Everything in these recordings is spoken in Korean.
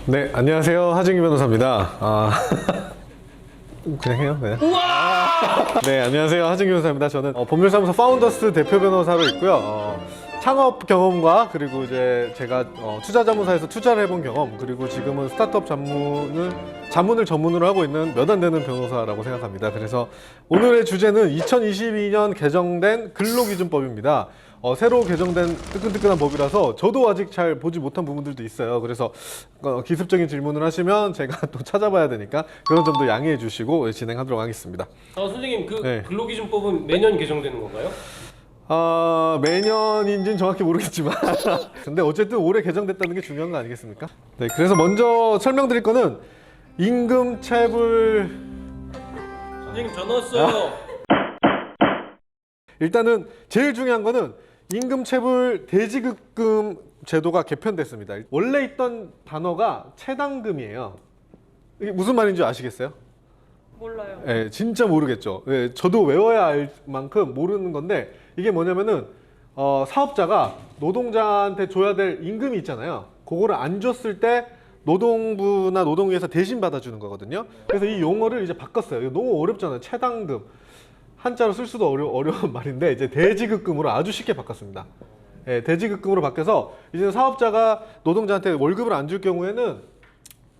네, 안녕하세요. 하진기 변호사입니다. 그냥 해요. 네. 네, 안녕하세요. 하진기 변호사입니다. 저는 법률사무소 파운더스 대표 변호사로 있고요. 창업 경험과 그리고 이제 제가 투자자문사에서 투자를 해본 경험, 그리고 지금은 스타트업 자문을 전문으로 하고 있는 몇 안 되는 변호사라고 생각합니다. 그래서 오늘의 주제는 2022년 개정된 근로기준법입니다. 새로 개정된 뜨끈뜨끈한 법이라서 저도 아직 잘 보지 못한 부분들도 있어요. 그래서 기습적인 질문을 하시면 제가 또 찾아봐야 되니까 그런 점도 양해해 주시고 진행하도록 하겠습니다. 선생님, 네. 근로기준법은 매년 개정되는 건가요? 매년인지는 정확히 모르겠지만 근데 어쨌든 올해 개정됐다는 게 중요한 거 아니겠습니까? 네, 그래서 먼저 설명드릴 거는 임금체불. 선생님 전화 왔어요. 일단은 제일 중요한 거는 임금체불 대지급금 제도가 개편됐습니다. 원래 있던 단어가 체당금이에요. 이게 무슨 말인지 아시겠어요? 몰라요. 네, 진짜 모르겠죠. 네, 저도 외워야 알 만큼 모르는 건데 이게 뭐냐면은 사업자가 노동자한테 줘야 될 임금이 있잖아요. 그거를 안 줬을 때 노동부나 노동위에서 대신 받아주는 거거든요. 그래서 이 용어를 이제 바꿨어요. 이거 너무 어렵잖아요. 체당금. 한자로 쓸 수도 어려운 말인데 이제 대지급금으로 아주 쉽게 바꿨습니다. 네, 대지급금으로 바뀌어서 이제 사업자가 노동자한테 월급을 안 줄 경우에는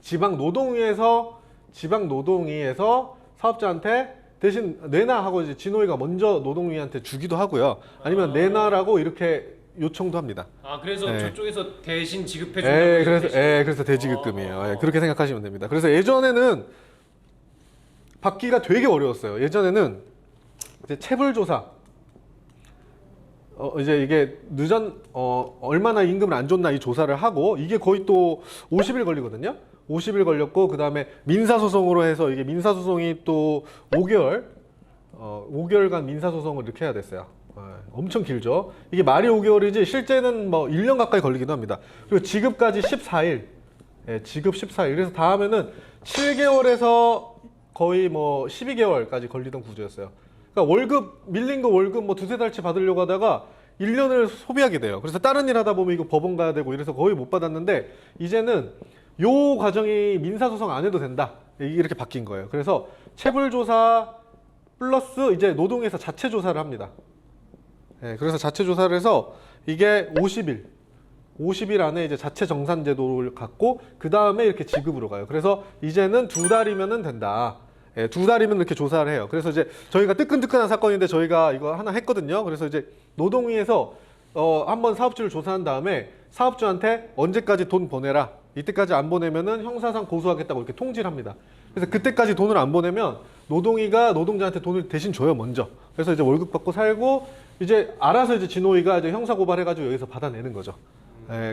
지방노동위에서 사업자한테 대신 내놔 하고 이제 진호위가 먼저 노동위한테 주기도 하고요. 아니면 내놔라고 이렇게 요청도 합니다. 그래서 네. 저쪽에서 대신 지급해 예, 준다고. 그래서 대지급금이에요. 예, 그렇게 생각하시면 됩니다. 그래서 예전에는 받기가 되게 어려웠어요. 예전에는 이제 체불조사, 이제 이게 얼마나 임금을 안 줬나 이 조사를 하고 이게 거의 또 50일 걸리거든요. 50일 걸렸고 그 다음에 민사소송으로 해서 이게 민사소송이 또 5개월간 민사소송을 이렇게 해야 됐어요. 엄청 길죠. 이게 말이 5개월이지 실제는 뭐 1년 가까이 걸리기도 합니다. 그리고 지급까지 14일, 지급 14일. 그래서 다음에는 7개월에서 거의 뭐 12개월까지 걸리던 구조였어요. 그러니까 밀린 거 월급 뭐 두세 달치 받으려고 하다가 1년을 소비하게 돼요. 그래서 다른 일 하다 보면 이거 법원 가야 되고 이래서 거의 못 받았는데 이제는 요 과정이 민사소송 안 해도 된다. 이렇게 바뀐 거예요. 그래서 체불조사 플러스 이제 노동에서 자체 조사를 합니다. 그래서 자체 조사를 해서 이게 50일 안에 이제 자체 정산 제도를 갖고 그 다음에 이렇게 지급으로 가요. 그래서 이제는 2달이면은 된다. 2달이면 이렇게 조사를 해요. 그래서 이제 저희가 뜨끈뜨끈한 사건인데 저희가 이거 하나 했거든요. 그래서 이제 노동위에서 한번 사업주를 조사한 다음에 사업주한테 언제까지 돈 보내라. 이때까지 안 보내면은 형사상 고소하겠다고 이렇게 통지를 합니다. 그래서 그때까지 돈을 안 보내면 노동위가 노동자한테 돈을 대신 줘요, 먼저. 그래서 이제 월급 받고 살고 이제 알아서 이제 진호위가 이제 형사 고발해가지고 여기서 받아내는 거죠.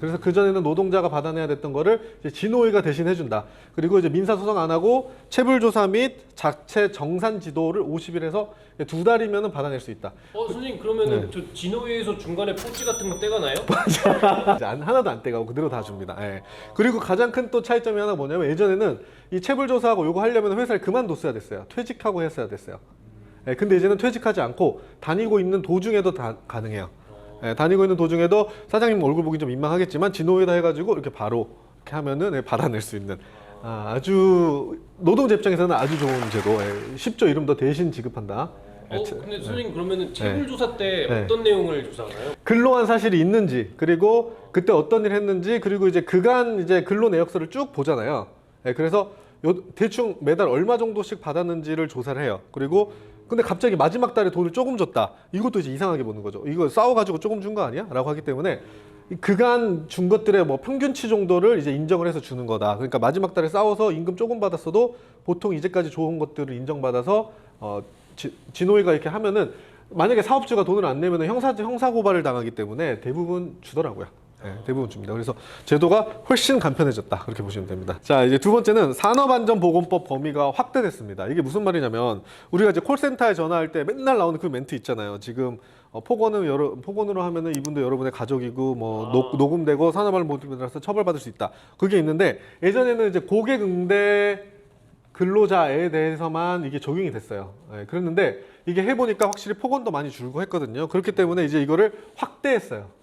그래서 그전에는 노동자가 받아내야 됐던 거를 이제 진호위가 대신 해준다. 그리고 이제 민사소송 안 하고 체불조사 및 자체 정산 지도를 50일에서 2달이면은 받아낼 수 있다. 선생님 그러면은 네. 저 진호위에서 중간에 포지 같은 거 떼가나요? 이제 하나도 안 떼가고 그대로 다 줍니다. 그리고 가장 큰 또 차이점이 하나 뭐냐면 예전에는 이 체불조사하고 요거 하려면 회사를 그만뒀어야 됐어요. 퇴직하고 했어야 됐어요. 근데 이제는 퇴직하지 않고 다니고 있는 도중에도 다 가능해요. 다니고 있는 도중에도 사장님 얼굴 보기 좀 민망하겠지만 진호에다 해가지고 이렇게 바로 이렇게 하면은 받아낼 수 있는 아주 노동자 입장에서는 아주 좋은 제도. 쉽죠. 이름도 대신 지급한다. 근데 선생님 그러면은 체불조사 때 어떤 내용을 조사하나요? 근로한 사실이 있는지, 그리고 그때 어떤 일 했는지, 그리고 이제 그간 이제 근로 내역서를 쭉 보잖아요. 그래서 대충 매달 얼마 정도씩 받았는지를 조사를 해요. 그리고 근데 갑자기 마지막 달에 돈을 조금 줬다. 이것도 이제 이상하게 보는 거죠. 이거 싸워가지고 조금 준 거 아니야? 라고 하기 때문에 그간 준 것들의 뭐 평균치 정도를 이제 인정을 해서 주는 거다. 그러니까 마지막 달에 싸워서 임금 조금 받았어도 보통 이제까지 좋은 것들을 인정받아서 진호위가 이렇게 하면은 만약에 사업주가 돈을 안 내면 형사 고발을 당하기 때문에 대부분 주더라고요. 대부분 줍니다. 그래서 제도가 훨씬 간편해졌다. 그렇게 보시면 됩니다. 자, 이제 두 번째는 산업안전보건법 범위가 확대됐습니다. 이게 무슨 말이냐면 우리가 이제 콜센터에 전화할 때 맨날 나오는 그 멘트 있잖아요. 지금 폭언으로 하면은 이분도 여러분의 가족이고 뭐 녹음되고 산업안전보건법이라서 처벌받을 수 있다. 그게 있는데 예전에는 이제 고객 응대 근로자에 대해서만 이게 적용이 됐어요. 그랬는데 이게 해보니까 확실히 폭언도 많이 줄고 했거든요. 그렇기 때문에 이제 이거를 확대했어요.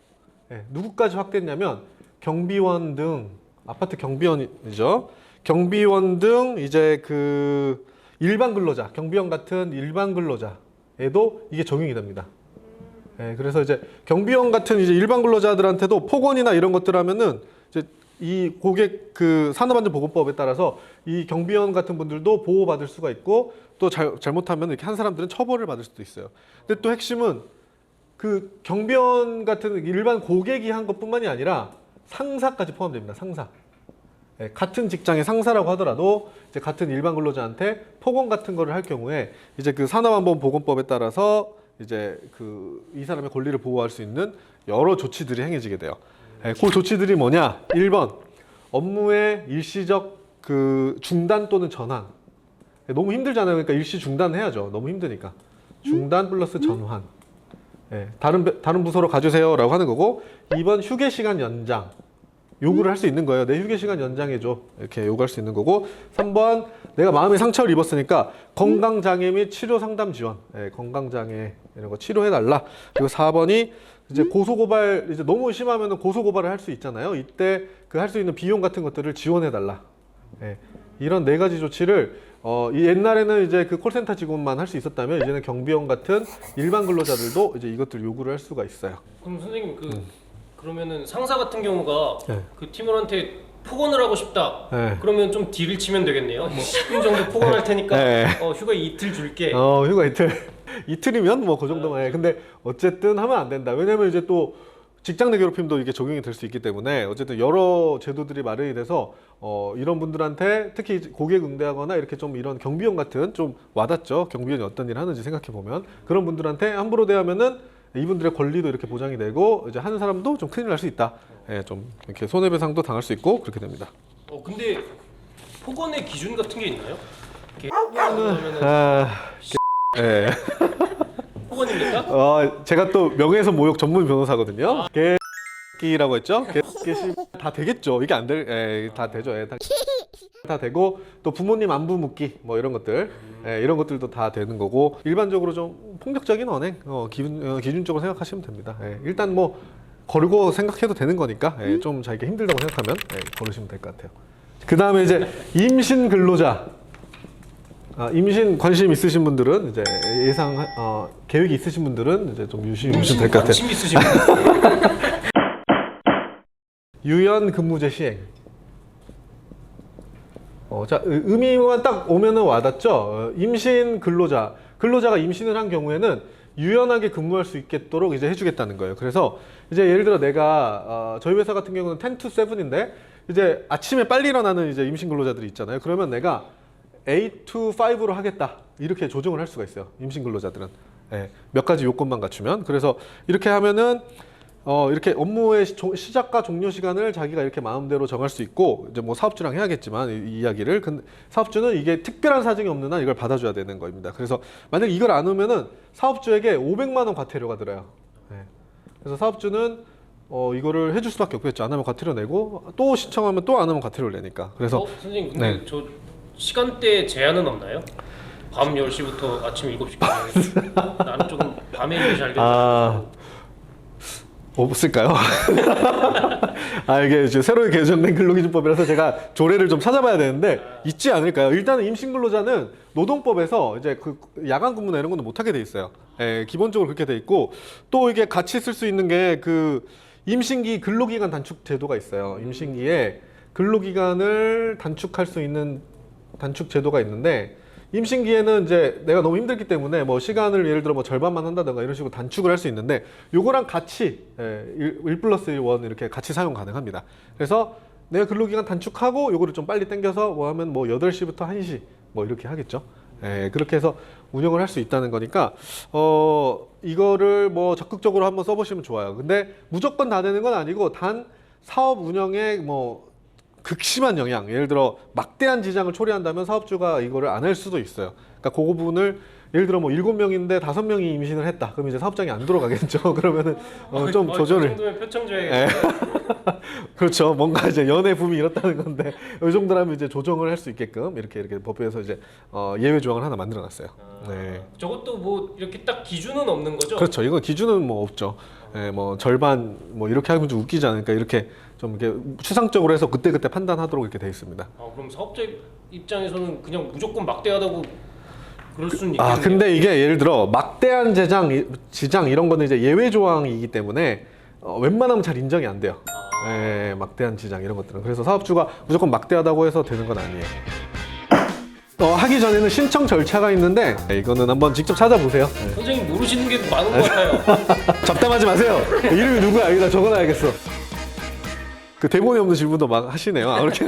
누구까지 확대했냐면 경비원 등 아파트 경비원이죠. 경비원 등 이제 그 일반 근로자, 경비원 같은 일반 근로자에도 이게 적용이 됩니다. 예, 그래서 이제 경비원 같은 이제 일반 근로자들한테도 폭언이나 이런 것들 하면은 이제 이 고객 그 산업안전보건법에 따라서 이 경비원 같은 분들도 보호받을 수가 있고 또 잘못하면 이렇게 한 사람들은 처벌을 받을 수도 있어요. 근데 또 핵심은 그 경비원 같은 일반 고객이 한 것뿐만이 아니라 상사까지 포함됩니다. 상사. 예, 같은 직장의 상사라고 하더라도 이제 같은 일반 근로자한테 폭언 같은 거를 할 경우에 이제 그 산업안전보건법에 따라서 이제 그 이 사람의 권리를 보호할 수 있는 여러 조치들이 행해지게 돼요. 예, 그 조치들이 뭐냐? 1번 업무의 일시적 그 중단 또는 전환. 예, 너무 힘들잖아요. 그러니까 일시 중단해야죠. 너무 힘드니까. 중단 플러스 전환. 예, 다른 부서로 가주세요라고 하는 거고. 2번 휴게 시간 연장. 요구를 할 수 있는 거예요. 내 휴게 시간 연장해줘. 이렇게 요구할 수 있는 거고. 3번 내가 마음의 상처를 입었으니까 건강장애 및 치료 상담 지원. 예, 건강장애 이런 거 치료해달라. 그리고 4번이 이제 고소고발 이제 너무 심하면 고소고발을 할 수 있잖아요. 이때 그 할 수 있는 비용 같은 것들을 지원해달라. 예, 이런 4가지 조치를 이 옛날에는 이제 그 콜센터 직원만 할 수 있었다면 이제는 경비원 같은 일반 근로자들도 이제 이것들 요구를 할 수가 있어요. 그럼 선생님 그러면은 상사 같은 경우가 네. 그 팀원한테 폭언을 하고 싶다. 네. 그러면 좀 딜을 치면 되겠네요. 10분 정도 폭언할 테니까 네. 휴가 이틀 줄게. 휴가 이틀이면 뭐 그 정도만 해. 근데 어쨌든 하면 안 된다. 왜냐면 이제 또 직장 내 괴롭힘도 이게 적용이 될 수 있기 때문에 어쨌든 여러 제도들이 마련이 돼서 이런 분들한테 특히 고객 응대하거나 이렇게 좀 이런 경비원 같은 좀 와닿죠. 경비원이 어떤 일을 하는지 생각해 보면 그런 분들한테 함부로 대하면은 이분들의 권리도 이렇게 보장이 되고 이제 하는 사람도 좀 큰일 날 수 있다. 예, 좀 이렇게 손해배상도 당할 수 있고 그렇게 됩니다. 근데 폭언의 기준 같은 게 있나요? 예. 폭언입니까? 제가 또 명예훼손 모욕 전문 변호사거든요. 개끼라고 했죠? 개끼 다 되겠죠. 이게 안 될, 다 되죠. 다 되고 또 부모님 안부 묻기 뭐 이런 것들 이런 것들도 다 되는 거고 일반적으로 좀 폭력적인 언행 기준적으로 생각하시면 됩니다. 일단 뭐 걸고 생각해도 되는 거니까 좀 자기가 힘들다고 생각하면 걸으시면 될 것 같아요. 그 다음에 이제 임신 근로자 임신 관심 있으신 분들은 이제 예상 계획이 있으신 분들은 이제 좀 유심히 보시면 될 것 같아요. 관심 있으신 분. 유연 근무제 시행. 자, 의미만 딱 오면은 와닿죠. 임신 근로자가 임신을 한 경우에는 유연하게 근무할 수 있도록 이제 해주겠다는 거예요. 그래서 이제 예를 들어 내가 저희 회사 같은 경우는 10 to 7인데 이제 아침에 빨리 일어나는 이제 임신 근로자들이 있잖아요. 그러면 내가 8 to 5로 하겠다 이렇게 조정을 할 수가 있어요. 임신 근로자들은 몇 가지 요건만 갖추면. 그래서 이렇게 하면은 이렇게 업무의 시작과 종료 시간을 자기가 이렇게 마음대로 정할 수 있고 이제 뭐 사업주랑 해야겠지만 이 이야기를 근데 사업주는 이게 특별한 사정이 없는 한 이걸 받아줘야 되는 겁니다. 그래서 만약 이걸 안 오면은 사업주에게 500만 원 과태료가 들어요. 그래서 사업주는 이거를 해줄 수밖에 없겠죠. 안 하면 과태료 내고 또 신청하면 또 안 하면 과태료를 내니까. 그래서 선생님 근데 저 시간대 제한은 없나요? 밤 10시부터 아침 7시까지. 나는 조금 밤에 일이 잘 되는 없을까요? 이게 이제 새로 개정된 근로기준법이라서 제가 조례를 좀 찾아봐야 되는데 있지 않을까요? 일단은 임신 근로자는 노동법에서 이제 그 야간 근무나 이런 거는 못하게 돼 있어요. 기본적으로 그렇게 돼 있고 또 이게 같이 쓸 수 있는 게 그 임신기 근로기간 단축 제도가 있어요. 임신기에 근로기간을 단축할 수 있는 단축 제도가 있는데 임신기에는 이제 내가 너무 힘들기 때문에 뭐 시간을 예를 들어 뭐 절반만 한다든가 이런 식으로 단축을 할 수 있는데 요거랑 같이 1+1 이렇게 같이 사용 가능합니다. 그래서 내가 근로기간 단축하고 요거를 좀 빨리 당겨서 뭐 하면 뭐 8시부터 1시 뭐 이렇게 하겠죠. 그렇게 해서 운영을 할 수 있다는 거니까 이거를 뭐 적극적으로 한번 써보시면 좋아요. 근데 무조건 다 되는 건 아니고 단 사업 운영에 뭐 극심한 영향, 예를 들어 막대한 지장을 초래한다면 사업주가 이거를 안 할 수도 있어요. 그러니까 그 부분을 예를 들어 뭐 7명인데 5명이 임신을 했다. 그럼 이제 사업장이 안 돌아가겠죠. 그러면은 좀 조절을. 이 정도면 표창줘야겠네. 그렇죠. 뭔가 이제 연애 붐이 이렇다는 건데 이 정도라면 이제 조정을 할 수 있게끔 이렇게 법에서 이제 예외 조항을 하나 만들어놨어요. 저것도 뭐 이렇게 딱 기준은 없는 거죠? 그렇죠. 이건 기준은 뭐 없죠. 예, 뭐 절반 뭐 이렇게 하면 좀 웃기지 않을까 이렇게 좀 이렇게 추상적으로 해서 그때 판단하도록 이렇게 돼 있습니다. 그럼 사업자 입장에서는 그냥 무조건 막대하다고 그럴 수는 있겠네요. 아 근데 이게 예를 들어 막대한 지장 이런 거는 이제 예외 조항이기 때문에 웬만하면 잘 인정이 안 돼요. 예, 막대한 지장 이런 것들은. 그래서 사업주가 무조건 막대하다고 해서 되는 건 아니에요. 하기 전에는 신청 절차가 있는데 이거는 한번 직접 찾아보세요. 예. 선생님 모르시는 게 많은 것 같아요. 잡담하지 마세요. 이름이 누구야? 여기다 적어놔야겠어. 그 대본에 없는 질문도 막 하시네요. 그렇게